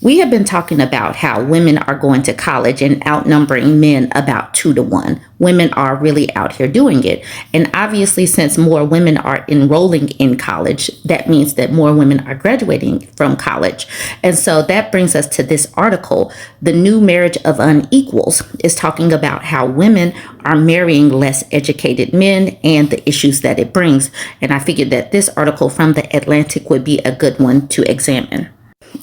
We have been talking about how women are going to college and outnumbering men about 2 to 1. Women are really out here doing it. And obviously, since more women are enrolling in college, that means that more women are graduating from college. And so that brings us to this article. The New Marriage of Unequals is talking about how women are marrying less educated men and the issues that it brings. And I figured that this article from The Atlantic would be a good one to examine.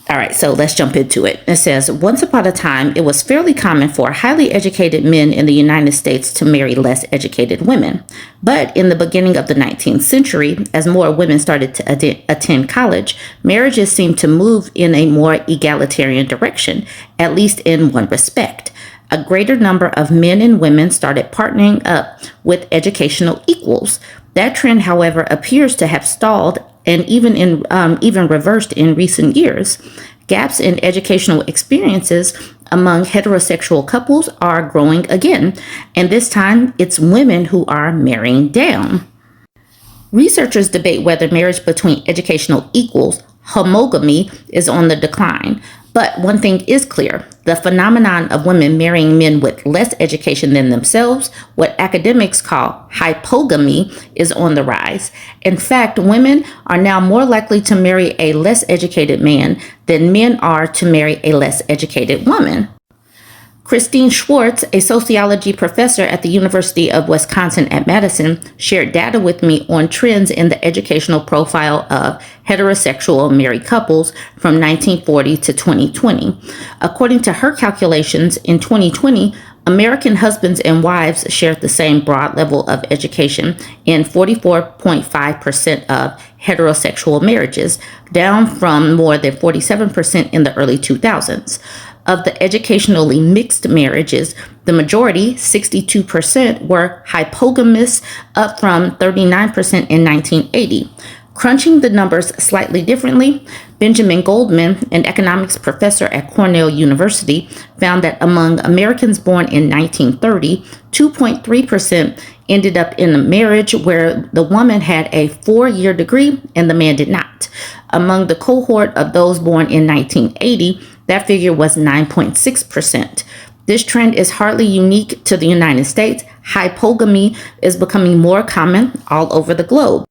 All right, so let's jump into it. It says, once upon a time, it was fairly common for highly educated men in the United States to marry less educated women. But in the beginning of the 19th century, as more women started to attend college, marriages seemed to move in a more egalitarian direction, at least in one respect. A greater number of men and women started partnering up with educational equals. That trend, however, appears to have stalled and even reversed in recent years. Gaps in educational experiences among heterosexual couples are growing again, and this time it's women who are marrying down. Researchers debate whether marriage between educational equals, homogamy, is on the decline. But one thing is clear, the phenomenon of women marrying men with less education than themselves, what academics call hypogamy, is on the rise. In fact, women are now more likely to marry a less educated man than men are to marry a less educated woman. Christine Schwartz, a sociology professor at the University of Wisconsin at Madison, shared data with me on trends in the educational profile of heterosexual married couples from 1940 to 2020. According to her calculations, in 2020, American husbands and wives shared the same broad level of education in 44.5% of heterosexual marriages, down from more than 47% in the early 2000s. Of the educationally mixed marriages, the majority, 62%, were hypogamous, up from 39% in 1980. Crunching the numbers slightly differently, Benjamin Goldman, an economics professor at Cornell University, found that among Americans born in 1930, 2.3% ended up in a marriage where the woman had a 4-year degree and the man did not. Among the cohort of those born in 1980, that figure was 9.6%. This trend is hardly unique to the United States. Hypogamy is becoming more common all over the globe.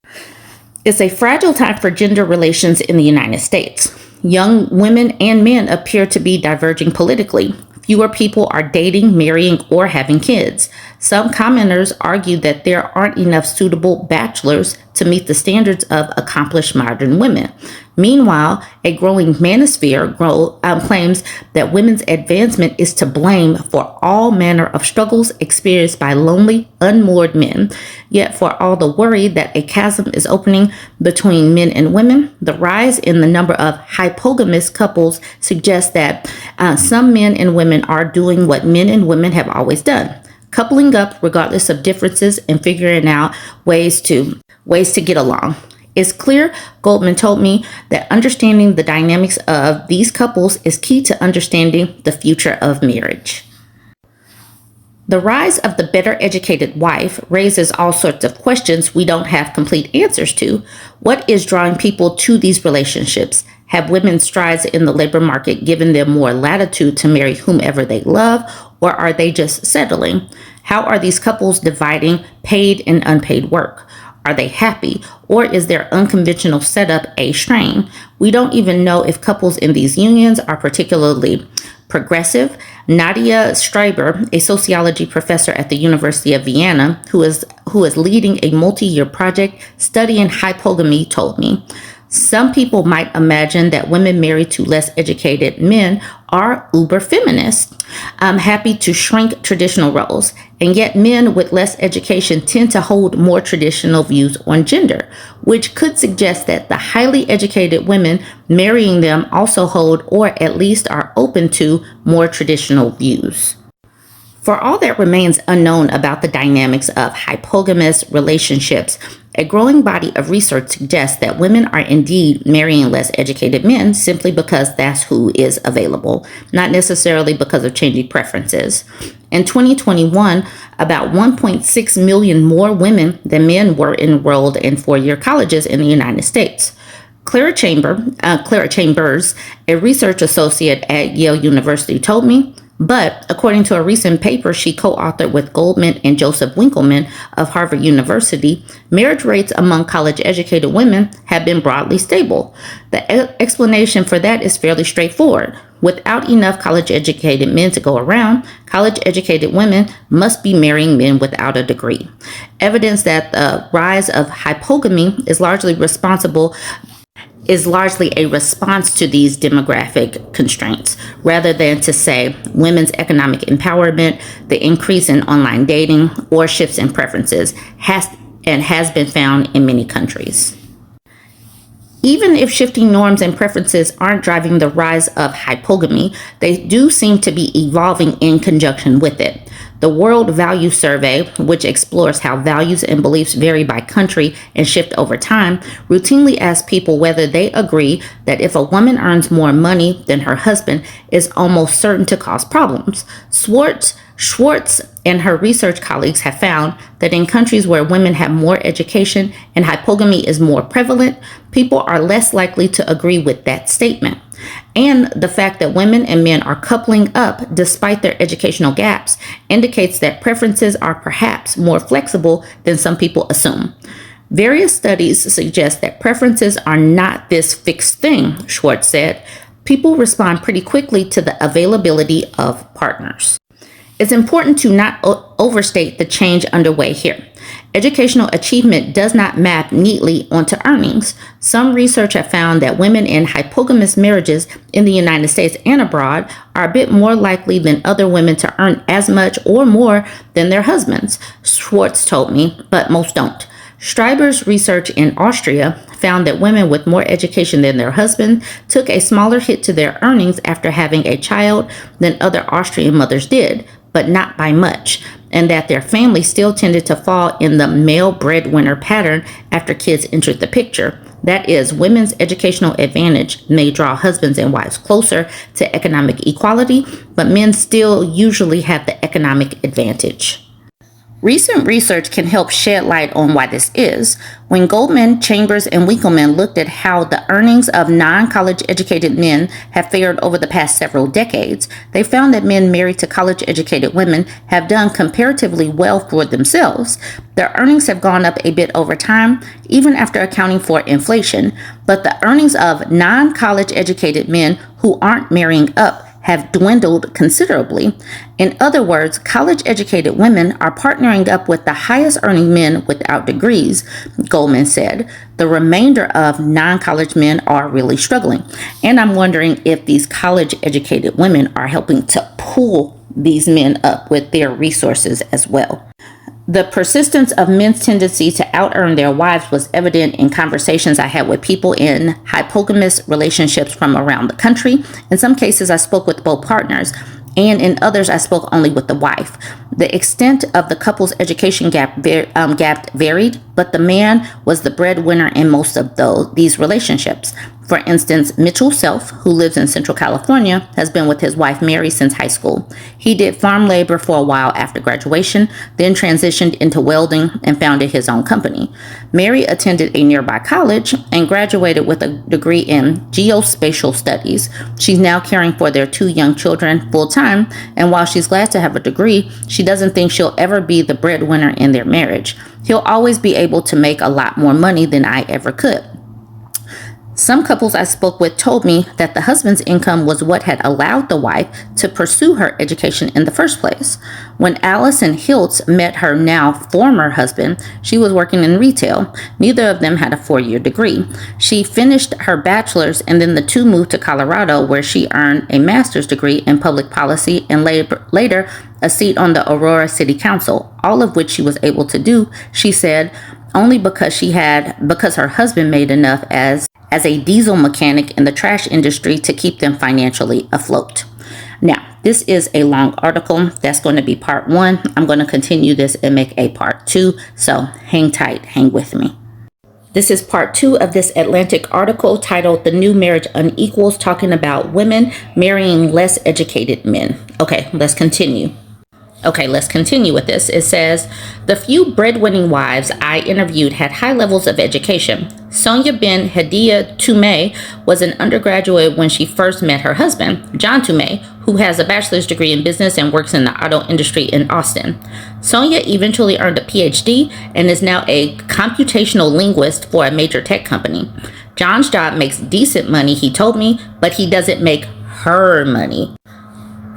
It's a fragile time for gender relations in the United States. Young women and men appear to be diverging politically. Fewer people are dating, marrying, or having kids. Some commenters argue that there aren't enough suitable bachelors to meet the standards of accomplished modern women. Meanwhile, a growing manosphere claims that women's advancement is to blame for all manner of struggles experienced by lonely, unmoored men. Yet for all the worry that a chasm is opening between men and women, the rise in the number of hypogamous couples suggests that some men and women are doing what men and women have always done, coupling up regardless of differences and figuring out ways to get along. It's clear, Goldman told me, that understanding the dynamics of these couples is key to understanding the future of marriage. The rise of the better educated wife raises all sorts of questions we don't have complete answers to. What is drawing people to these relationships? Have women's strides in the labor market given them more latitude to marry whomever they love, or are they just settling? How are these couples dividing paid and unpaid work? Are they happy, or is their unconventional setup a strain? We don't even know if couples in these unions are particularly progressive. Nadia Streiber, a sociology professor at the University of Vienna, who is leading a multi-year project studying hypogamy, told me, some people might imagine that women married to less educated men are uber feminists, happy to shrink traditional roles. And yet men with less education tend to hold more traditional views on gender, which could suggest that the highly educated women marrying them also hold, or at least are open to, more traditional views. For all that remains unknown about the dynamics of hypogamous relationships, a growing body of research suggests that women are indeed marrying less educated men simply because that's who is available, not necessarily because of changing preferences. In 2021, about 1.6 million more women than men were enrolled in 4-year colleges in the United States. Clara Chambers, a research associate at Yale University, told me, but according to a recent paper she co-authored with Goldman and Joseph Winkelman of Harvard University, marriage rates among college-educated women have been broadly stable. The explanation for that is fairly straightforward. Without enough college-educated men to go around, college-educated women must be marrying men without a degree. Evidence that the rise of hypogamy is largely a response to these demographic constraints, rather than to say women's economic empowerment, the increase in online dating, or shifts in preferences has been found in many countries. Even if shifting norms and preferences aren't driving the rise of hypogamy, they do seem to be evolving in conjunction with it. The World Value Survey, which explores how values and beliefs vary by country and shift over time, routinely asks people whether they agree that if a woman earns more money than her husband, is almost certain to cause problems. Schwartz and her research colleagues have found that in countries where women have more education and hypogamy is more prevalent, people are less likely to agree with that statement. And the fact that women and men are coupling up despite their educational gaps indicates that preferences are perhaps more flexible than some people assume. Various studies suggest that preferences are not this fixed thing, Schwartz said. People respond pretty quickly to the availability of partners. It's important to not overstate the change underway here. Educational achievement does not map neatly onto earnings. Some research have found that women in hypogamous marriages in the United States and abroad are a bit more likely than other women to earn as much or more than their husbands, Schwartz told me, but most don't. Streiber's research in Austria found that women with more education than their husband took a smaller hit to their earnings after having a child than other Austrian mothers did, but not by much, and that their family still tended to fall in the male breadwinner pattern after kids entered the picture. That is, women's educational advantage may draw husbands and wives closer to economic equality, but men still usually have the economic advantage. Recent research can help shed light on why this is. When Goldman, Chambers, and Winkelman looked at how the earnings of non-college educated men have fared over the past several decades, they found that men married to college educated women have done comparatively well for themselves. Their earnings have gone up a bit over time, even after accounting for inflation, but the earnings of non-college educated men who aren't marrying up have dwindled considerably. In other words, college-educated women are partnering up with the highest-earning men without degrees, Goldman said. The remainder of non-college men are really struggling. And I'm wondering if these college-educated women are helping to pull these men up with their resources as well. The persistence of men's tendency to out-earn their wives was evident in conversations I had with people in hypogamous relationships from around the country. In some cases, I spoke with both partners, and in others, I spoke only with the wife. The extent of the couple's education gap varied, but the man was the breadwinner in most of these relationships. For instance, Mitchell Self, who lives in Central California, has been with his wife Mary since high school. He did farm labor for a while after graduation, then transitioned into welding and founded his own company. Mary attended a nearby college and graduated with a degree in geospatial studies. She's now caring for their 2 young children full-time, and while she's glad to have a degree, she doesn't think she'll ever be the breadwinner in their marriage. He'll always be able to make a lot more money than I ever could. Some couples I spoke with told me that the husband's income was what had allowed the wife to pursue her education in the first place. When Allison Hiltz met her now former husband, she was working in retail. Neither of them had a 4-year degree. She finished her bachelor's, and then the two moved to Colorado, where she earned a master's degree in public policy and later a seat on the Aurora City Council, all of which she was able to do, she said, only because her husband made enough as a diesel mechanic in the trash industry to keep them financially afloat. Now, this is a long article. That's going to be part 1. I'm going to continue this and make a part 2. So hang tight, hang with me. This is part 2 of this Atlantic article titled "The New Marriage Unequals," talking about women marrying less educated men. Okay, let's continue. Okay, let's continue with this. It says, the few breadwinning wives I interviewed had high levels of education. Sonia bin Hadiya Toumeh was an undergraduate when she first met her husband, John Toumeh, who has a bachelor's degree in business and works in the auto industry in Austin. Sonia eventually earned a PhD and is now a computational linguist for a major tech company. John's job makes decent money, he told me, but he doesn't make her money.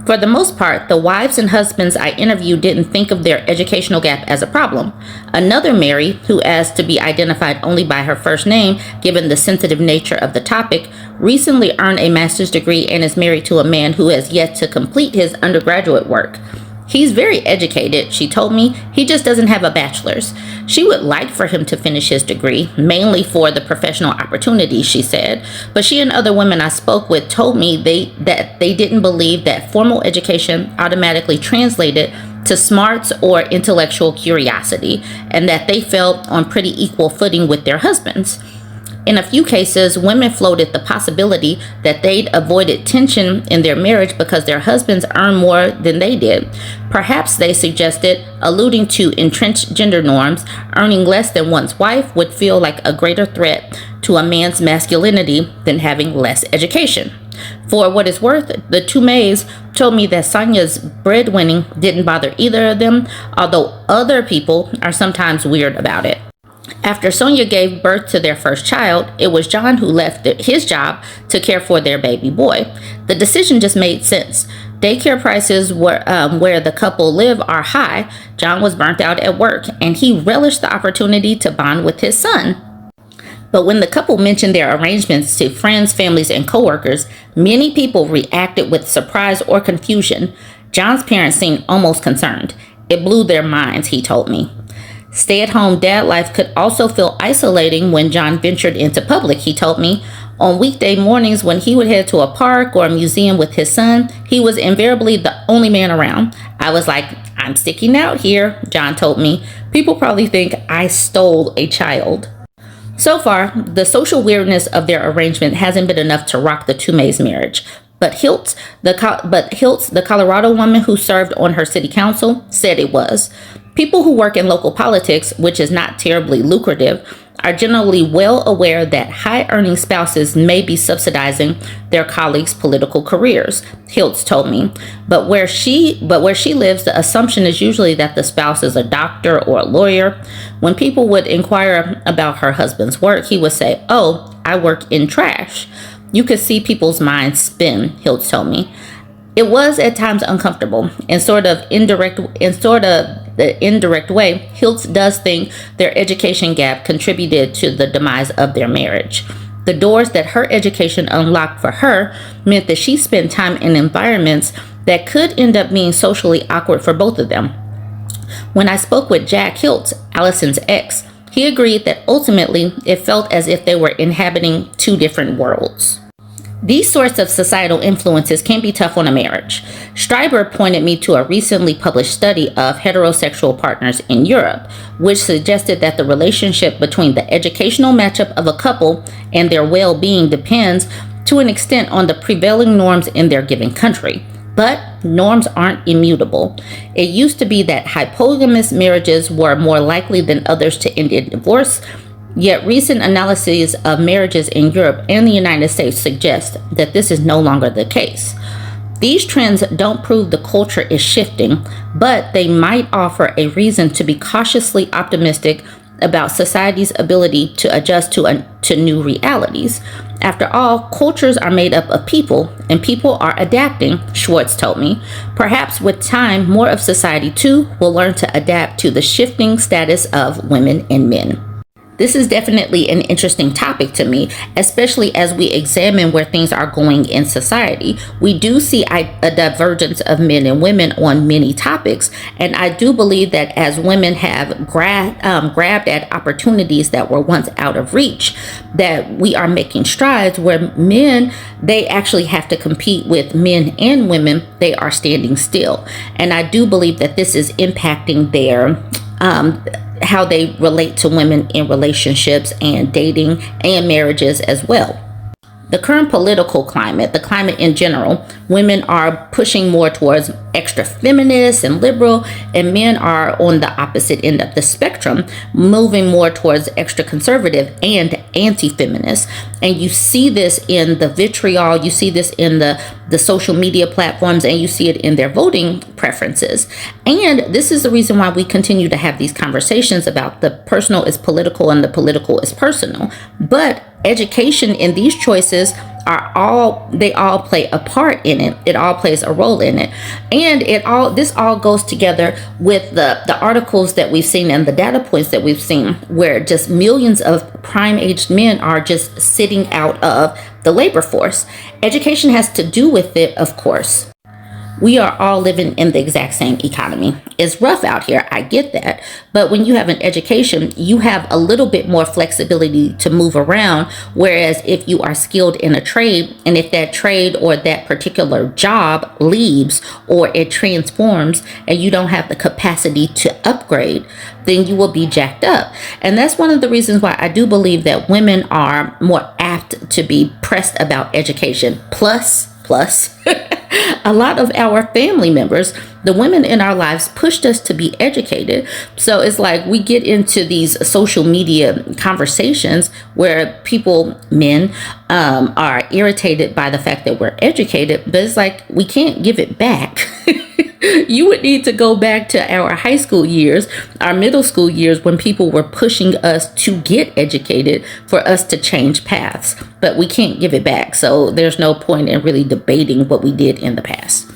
For the most part, the wives and husbands I interviewed didn't think of their educational gap as a problem. Another Mary, who asked to be identified only by her first name, given the sensitive nature of the topic, recently earned a master's degree and is married to a man who has yet to complete his undergraduate work. He's very educated, she told me. He just doesn't have a bachelor's. She would like for him to finish his degree, mainly for the professional opportunities, she said. But she and other women I spoke with told me that they didn't believe that formal education automatically translated to smarts or intellectual curiosity, and that they felt on pretty equal footing with their husbands. In a few cases, women floated the possibility that they'd avoided tension in their marriage because their husbands earned more than they did. Perhaps, they suggested, alluding to entrenched gender norms, earning less than one's wife would feel like a greater threat to a man's masculinity than having less education. For what it's worth, the Toumehs told me that Sonia's breadwinning didn't bother either of them, although other people are sometimes weird about it. After Sonia gave birth to their first child, it was John who left his job to care for their baby boy. The decision just made sense. Daycare prices where the couple live are high. John was burnt out at work, and he relished the opportunity to bond with his son. But when the couple mentioned their arrangements to friends, families, and coworkers, many people reacted with surprise or confusion. John's parents seemed almost concerned. It blew their minds, he told me. Stay-at-home dad life could also feel isolating when John ventured into public, he told me. On weekday mornings when he would head to a park or a museum with his son, he was invariably the only man around. I was like, I'm sticking out here, John told me. People probably think I stole a child. So far, the social weirdness of their arrangement hasn't been enough to rock the Toumeh's marriage. But Hiltz, the Colorado woman who served on her city council, said it was. People who work in local politics, which is not terribly lucrative, are generally well aware that high-earning spouses may be subsidizing their colleagues' political careers, Hiltz told me. But where she lives, the assumption is usually that the spouse is a doctor or a lawyer. When people would inquire about her husband's work, he would say, "Oh, I work in trash." You could see people's minds spin, Hiltz told me. It was at times uncomfortable. In the indirect way, Hiltz does think their education gap contributed to the demise of their marriage. The doors that her education unlocked for her meant that she spent time in environments that could end up being socially awkward for both of them. When I spoke with Jack Hiltz, Allison's ex, he agreed that ultimately it felt as if they were inhabiting two different worlds. These sorts of societal influences can be tough on a marriage. Streiber pointed me to a recently published study of heterosexual partners in Europe, which suggested that the relationship between the educational matchup of a couple and their well-being depends to an extent on the prevailing norms in their given country. But norms aren't immutable. It used to be that hypogamous marriages were more likely than others to end in divorce. Yet recent analyses of marriages in Europe and the United States suggest that this is no longer the case. These trends don't prove the culture is shifting, but they might offer a reason to be cautiously optimistic about society's ability to adjust to new realities. After all, cultures are made up of people, and people are adapting, Schwartz told me. Perhaps with time, more of society too will learn to adapt to the shifting status of women and men. This is definitely an interesting topic to me, especially as we examine where things are going in society. We do see a divergence of men and women on many topics, and I do believe that as women have grabbed at opportunities that were once out of reach, that we are making strides where men, they actually have to compete with men and women. They are standing still, and I do believe that this is impacting their how they relate to women in relationships and dating and marriages as well. the current political climate, the climate in general, women are pushing more towards extra feminist and liberal, and men are on the opposite end of the spectrum, moving more towards extra conservative and anti-feminist. And you see this in the vitriol, you see this in the social media platforms, and you see it in their voting preferences. And this is the reason why we continue to have these conversations about the personal is political and the political is personal. But education in these choices they all play a part in it. It all plays a role in it. And this all goes together with the articles that we've seen and the data points that we've seen, where just millions of prime aged men are just sitting out of the labor force. Education has to do with it, of course. We are all living in the exact same economy. It's rough out here, I get that. But when you have an education, you have a little bit more flexibility to move around. Whereas if you are skilled in a trade, and if that trade or that particular job leaves or it transforms and you don't have the capacity to upgrade, then you will be jacked up. And that's one of the reasons why I do believe that women are more apt to be pressed about education. Plus, a lot of our family members, the women in our lives, pushed us to be educated. So it's like we get into these social media conversations where men are irritated by the fact that we're educated, but it's like we can't give it back. You would need to go back to our high school years, our middle school years, when people were pushing us to get educated for us to change paths. But we can't give it back. So there's no point in really debating what we did in the past.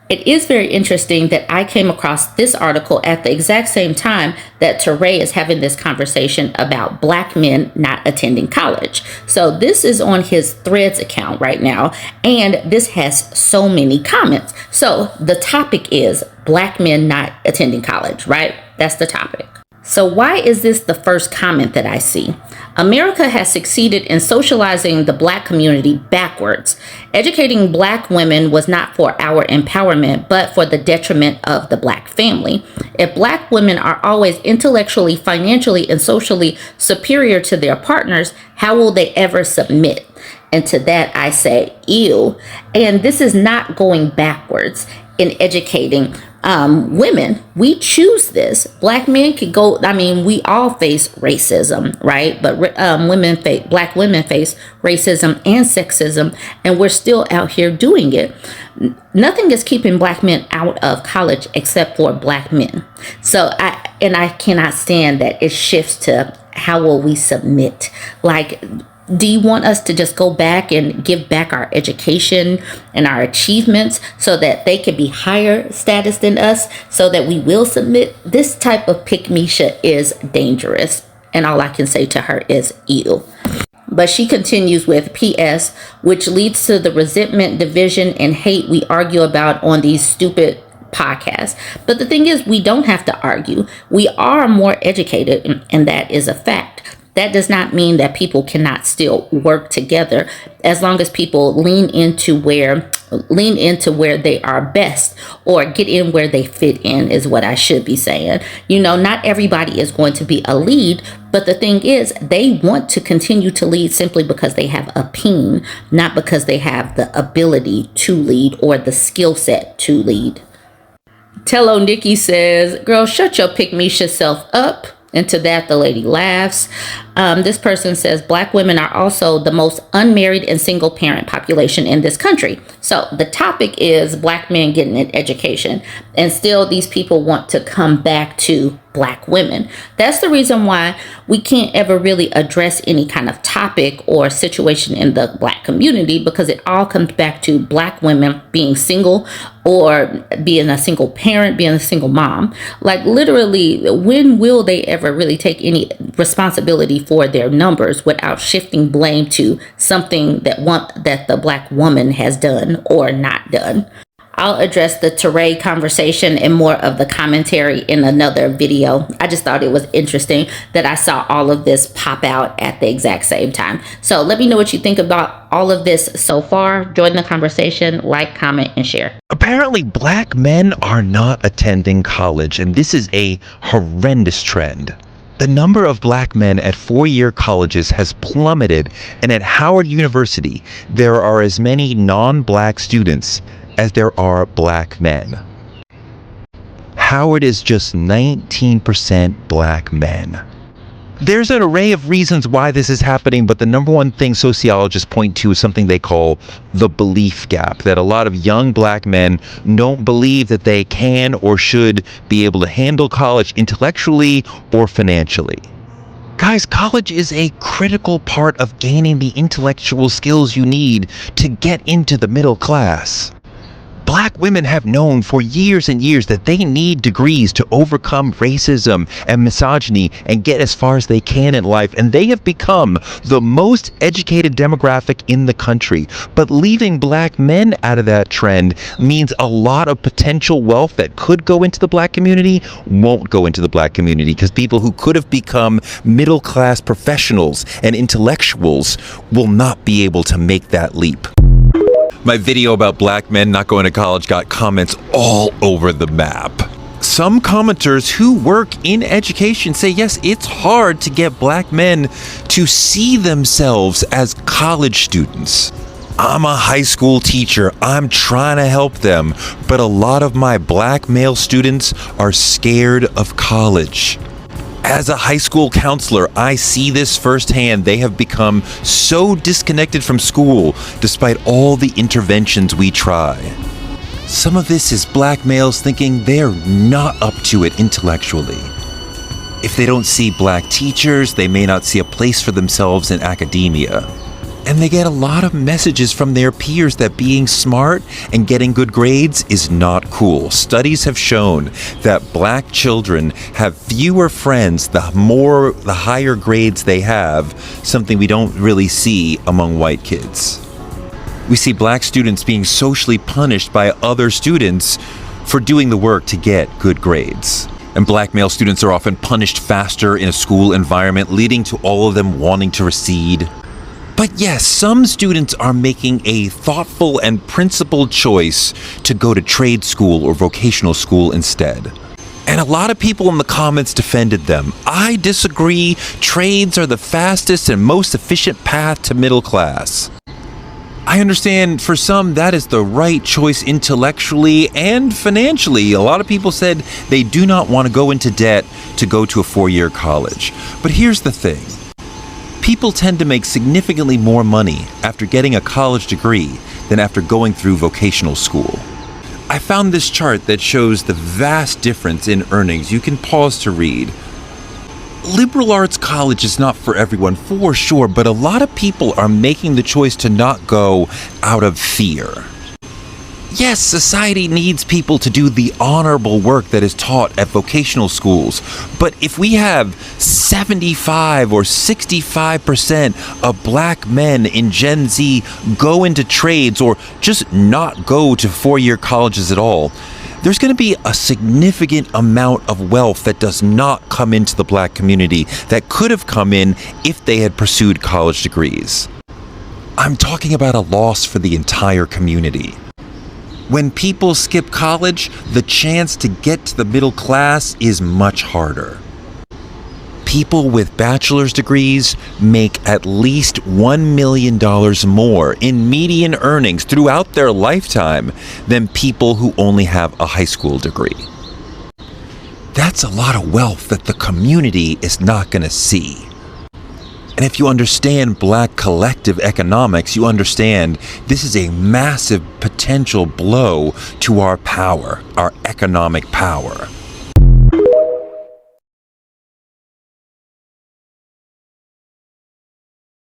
It is very interesting that I came across this article at the exact same time that Teray is having this conversation about Black men not attending college. So this is on his Threads account right now, and this has so many comments. So the topic is Black men not attending college, right? That's the topic. So why is this the first comment that I see? America has succeeded in socializing the Black community backwards. Educating Black women was not for our empowerment, but for the detriment of the Black family. If Black women are always intellectually, financially, and socially superior to their partners, how will they ever submit? And to that I say, ew. And this is not going backwards in educating women. We choose this. Black men could go, we all face racism, right? But Black women face racism and sexism, and we're still out here doing it. Nothing is keeping Black men out of college except for Black men. So I cannot stand that it shifts to how will we submit? Like, do you want us to just go back and give back our education and our achievements so that they can be higher status than us, so that we will submit? This type of pick-me-sha is dangerous. And all I can say to her is ew. But she continues with P.S., which leads to the resentment, division, and hate we argue about on these stupid podcasts. But the thing is, we don't have to argue. We are more educated, and that is a fact. That does not mean that people cannot still work together, as long as people lean into where they are best, or get in where they fit in, is what I should be saying. Not everybody is going to be a lead, but the thing is, they want to continue to lead simply because they have a peen, not because they have the ability to lead or the skill set to lead. Tello Nikki says, girl, shut your pick-me-sha self up. And to that, the lady laughs. This person says, Black women are also the most unmarried and single parent population in this country. So the topic is Black men getting an education. And still these people want to come back to Black women. That's the reason why we can't ever really address any kind of topic or situation in the Black community, because it all comes back to Black women being single, or being a single parent, being a single mom. Like, literally, when will they ever really take any responsibility for their numbers without shifting blame to something that the Black woman has done or not done? I'll address the Teray conversation and more of the commentary in another video. I just thought it was interesting that I saw all of this pop out at the exact same time. So let me know what you think about all of this so far. Join the conversation, like, comment, and share. Apparently, Black men are not attending college, and this is a horrendous trend. The number of black men at four-year colleges has plummeted, and at Howard University, there are as many non-black students as there are black men. Howard is just 19% black men. There's an array of reasons why this is happening, but the number one thing sociologists point to is something they call the belief gap, that a lot of young black men don't believe that they can or should be able to handle college intellectually or financially. Guys, college is a critical part of gaining the intellectual skills you need to get into the middle class. Black women have known for years and years that they need degrees to overcome racism and misogyny and get as far as they can in life, and they have become the most educated demographic in the country. But leaving black men out of that trend means a lot of potential wealth that could go into the black community won't go into the black community, because people who could have become middle class professionals and intellectuals will not be able to make that leap. My video about black men not going to college got comments all over the map. Some commenters who work in education say, yes, it's hard to get black men to see themselves as college students. I'm a high school teacher. I'm trying to help them, but a lot of my black male students are scared of college. As a high school counselor, I see this firsthand. They have become so disconnected from school despite all the interventions we try. Some of this is black males thinking they're not up to it intellectually. If they don't see black teachers, they may not see a place for themselves in academia. And they get a lot of messages from their peers that being smart and getting good grades is not cool. Studies have shown that black children have fewer friends the higher grades they have, something we don't really see among white kids. We see black students being socially punished by other students for doing the work to get good grades. And black male students are often punished faster in a school environment, leading to all of them wanting to recede. But yes, some students are making a thoughtful and principled choice to go to trade school or vocational school instead. And a lot of people in the comments defended them. I disagree. Trades are the fastest and most efficient path to middle class. I understand for some that is the right choice intellectually and financially. A lot of people said they do not want to go into debt to go to a four-year college. But here's the thing. People tend to make significantly more money after getting a college degree than after going through vocational school. I found this chart that shows the vast difference in earnings. You can pause to read. Liberal arts college is not for everyone, for sure, but a lot of people are making the choice to not go out of fear. Yes, society needs people to do the honorable work that is taught at vocational schools. But if we have 75 or 65% of black men in Gen Z go into trades or just not go to four-year colleges at all, there's going to be a significant amount of wealth that does not come into the black community that could have come in if they had pursued college degrees. I'm talking about a loss for the entire community. When people skip college, the chance to get to the middle class is much harder. People with bachelor's degrees make at least $1 million more in median earnings throughout their lifetime than people who only have a high school degree. That's a lot of wealth that the community is not going to see. And if you understand black collective economics, you understand this is a massive potential blow to our power, our economic power.